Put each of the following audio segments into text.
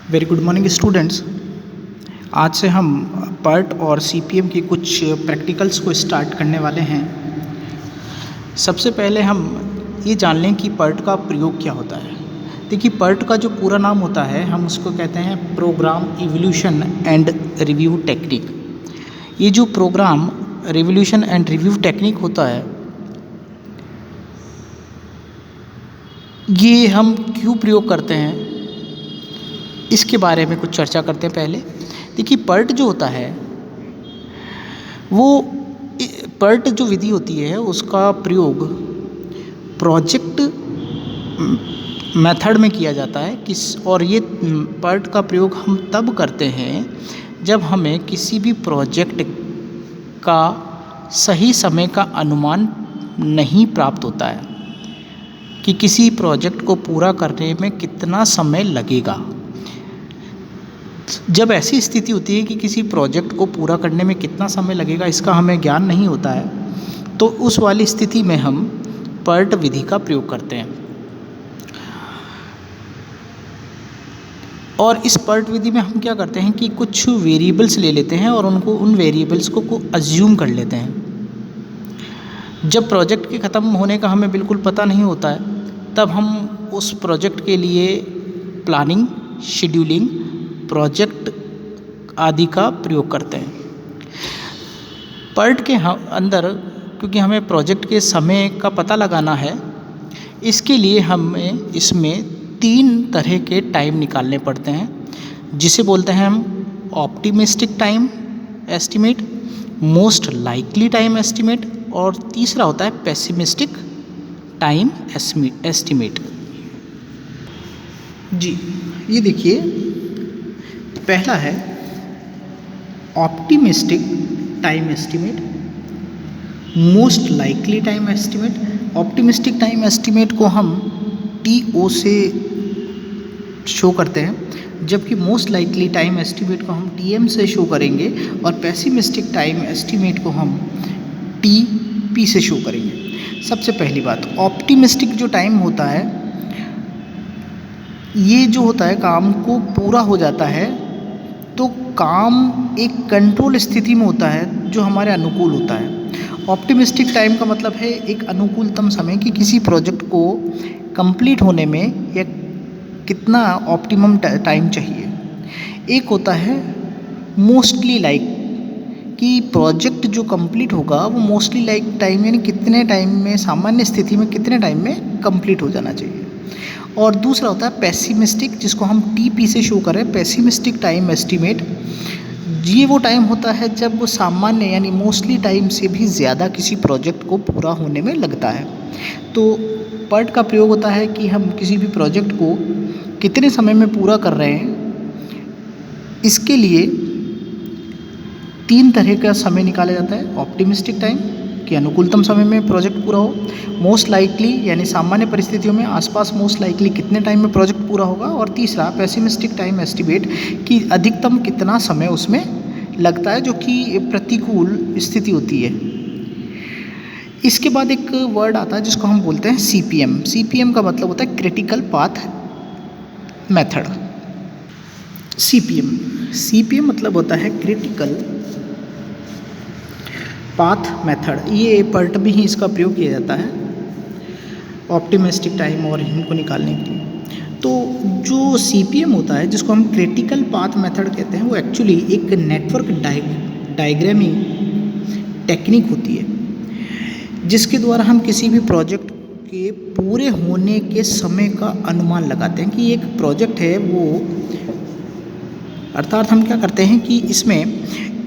Very good morning students. आज से हम पर्ट और सीपीएम की कुछ प्रैक्टिकल्स को स्टार्ट करने वाले हैं। सबसे पहले हम ये जान लें कि पर्ट का प्रयोग क्या होता है। देखिए, पर्ट का जो पूरा नाम होता है हम उसको कहते हैं programme evolution and review technique. ये जो programme revolution and review technique होता है ये हम क्यों प्रयोग करते हैं इसके बारे में कुछ चर्चा करते हैं। पहले देखिए, पर्ट जो होता है वो पर्ट जो विधि होती है उसका प्रयोग प्रोजेक्ट मेथड में किया जाता है और ये पर्ट का प्रयोग हम तब करते हैं जब हमें किसी भी प्रोजेक्ट का सही समय का अनुमान नहीं प्राप्त होता है कि किसी प्रोजेक्ट को पूरा करने में कितना समय लगेगा। जब ऐसी स्थिति होती है कि किसी प्रोजेक्ट को पूरा करने में कितना समय लगेगा इसका हमें ज्ञान नहीं होता है, तो उस वाली स्थिति में हम पर्ट विधि का प्रयोग करते हैं। और इस पर्ट विधि में हम क्या करते हैं कि कुछ वेरिएबल्स ले लेते हैं और उन वेरिएबल्स को अज्यूम कर लेते हैं। जब प्रोजेक्ट के ख़त्म होने का हमें बिल्कुल पता नहीं होता है तब हम उस प्रोजेक्ट के लिए प्लानिंग, शेड्यूलिंग, प्रोजेक्ट आदि का प्रयोग करते हैं। पर्ट के अंदर क्योंकि हमें प्रोजेक्ट के समय का पता लगाना है, इसके लिए हमें इसमें 3 तरह के टाइम निकालने पड़ते हैं, जिसे बोलते हैं हम optimistic time estimate, most likely time estimate और तीसरा होता है पेसिमिस्टिक टाइम एस्टिमेट। जी, ये देखिए, पहला है optimistic time estimate, most likely time estimate. Optimistic time estimate को हम TO से शो करते हैं, जबकि मोस्ट लाइकली टाइम एस्टिमेट को हम TM से शो करेंगे और पेसिमिस्टिक टाइम एस्टिमेट को हम TP से शो करेंगे। सबसे पहली बात, ऑप्टिमिस्टिक जो टाइम होता है ये जो होता है काम को पूरा हो जाता है तो काम एक कंट्रोल स्थिति में होता है जो हमारे अनुकूल होता है। ऑप्टिमिस्टिक टाइम का मतलब है एक अनुकूलतम समय कि किसी प्रोजेक्ट को कंप्लीट होने में या कितना ऑप्टिमम टाइम चाहिए। एक होता है मोस्टली लाइक कि प्रोजेक्ट जो कंप्लीट होगा वो मोस्टली लाइक टाइम यानी कितने टाइम में, सामान्य स्थिति में कितने टाइम में कंप्लीट हो जाना चाहिए। और दूसरा होता है पेसिमिस्टिक, जिसको हम TP से शो करें, पेसिमिस्टिक टाइम एस्टिमेट। ये वो टाइम होता है जब वो सामान्य यानी मोस्टली टाइम से भी ज़्यादा किसी प्रोजेक्ट को पूरा होने में लगता है। तो पर्ट का प्रयोग होता है कि हम किसी भी प्रोजेक्ट को कितने समय में पूरा कर रहे हैं, इसके लिए 3 तरह का समय निकाला जाता है। ऑप्टिमिस्टिक टाइम कि अनुकूलतम समय में प्रोजेक्ट पूरा हो, मोस्ट लाइकली यानी सामान्य परिस्थितियों में आसपास मोस्ट लाइकली कितने टाइम में प्रोजेक्ट पूरा होगा, और तीसरा पेसिमिस्टिक टाइम एस्टिमेट कि अधिकतम कितना समय उसमें लगता है जो कि प्रतिकूल स्थिति होती है। इसके बाद एक वर्ड आता है जिसको हम बोलते हैं CPM। CPM का मतलब होता है क्रिटिकल पाथ मेथड। CPM मतलब होता है क्रिटिकल पाथ मेथड। ये पर्ट में ही इसका प्रयोग किया जाता है ऑप्टिमिस्टिक टाइम और इनको निकालने के लिए। तो जो CPM होता है जिसको हम क्रिटिकल पाथ मेथड कहते हैं वो एक्चुअली एक नेटवर्क डायग्रामिंग टेक्निक होती है जिसके द्वारा हम किसी भी प्रोजेक्ट के पूरे होने के समय का अनुमान लगाते हैं कि एक प्रोजेक्ट है वो, अर्थात हम क्या करते हैं कि इसमें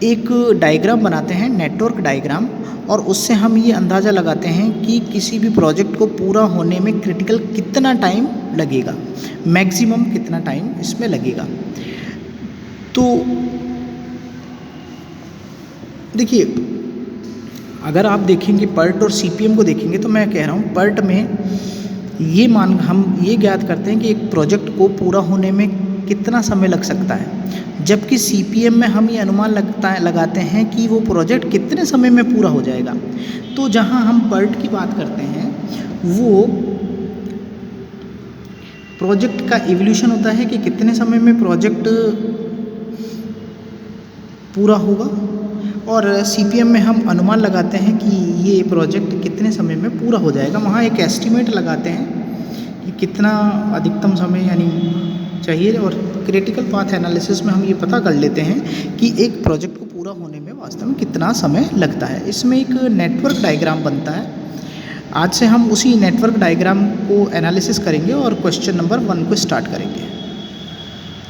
एक डायग्राम बनाते हैं, नेटवर्क डायग्राम, और उससे हम ये अंदाज़ा लगाते हैं कि किसी भी प्रोजेक्ट को पूरा होने में क्रिटिकल कितना टाइम लगेगा, मैक्सिमम कितना टाइम इसमें लगेगा। तो देखिए, अगर आप देखेंगे पर्ट और CPM को देखेंगे तो मैं कह रहा हूँ पर्ट में हम ये ज्ञात करते हैं कि एक प्रोजेक्ट को पूरा होने में कितना समय लग सकता है, जबकि CPM में हम ये अनुमान लगाते हैं कि वो प्रोजेक्ट कितने समय में पूरा हो जाएगा। तो जहाँ हम पर्ट की बात करते हैं वो प्रोजेक्ट का इवोल्यूशन होता है कि कितने समय में प्रोजेक्ट पूरा होगा, और CPM में हम अनुमान लगाते हैं कि ये प्रोजेक्ट कितने समय में पूरा हो जाएगा। वहाँ एक एस्टिमेट लगाते हैं कि कितना अधिकतम समय यानी चाहिए, और क्रिटिकल पाथ एनालिसिस में हम ये पता कर लेते हैं कि एक प्रोजेक्ट को पूरा होने में वास्तव में कितना समय लगता है। इसमें एक नेटवर्क डायग्राम बनता है। आज से हम उसी नेटवर्क डायग्राम को एनालिसिस करेंगे और क्वेश्चन नंबर 1 को स्टार्ट करेंगे।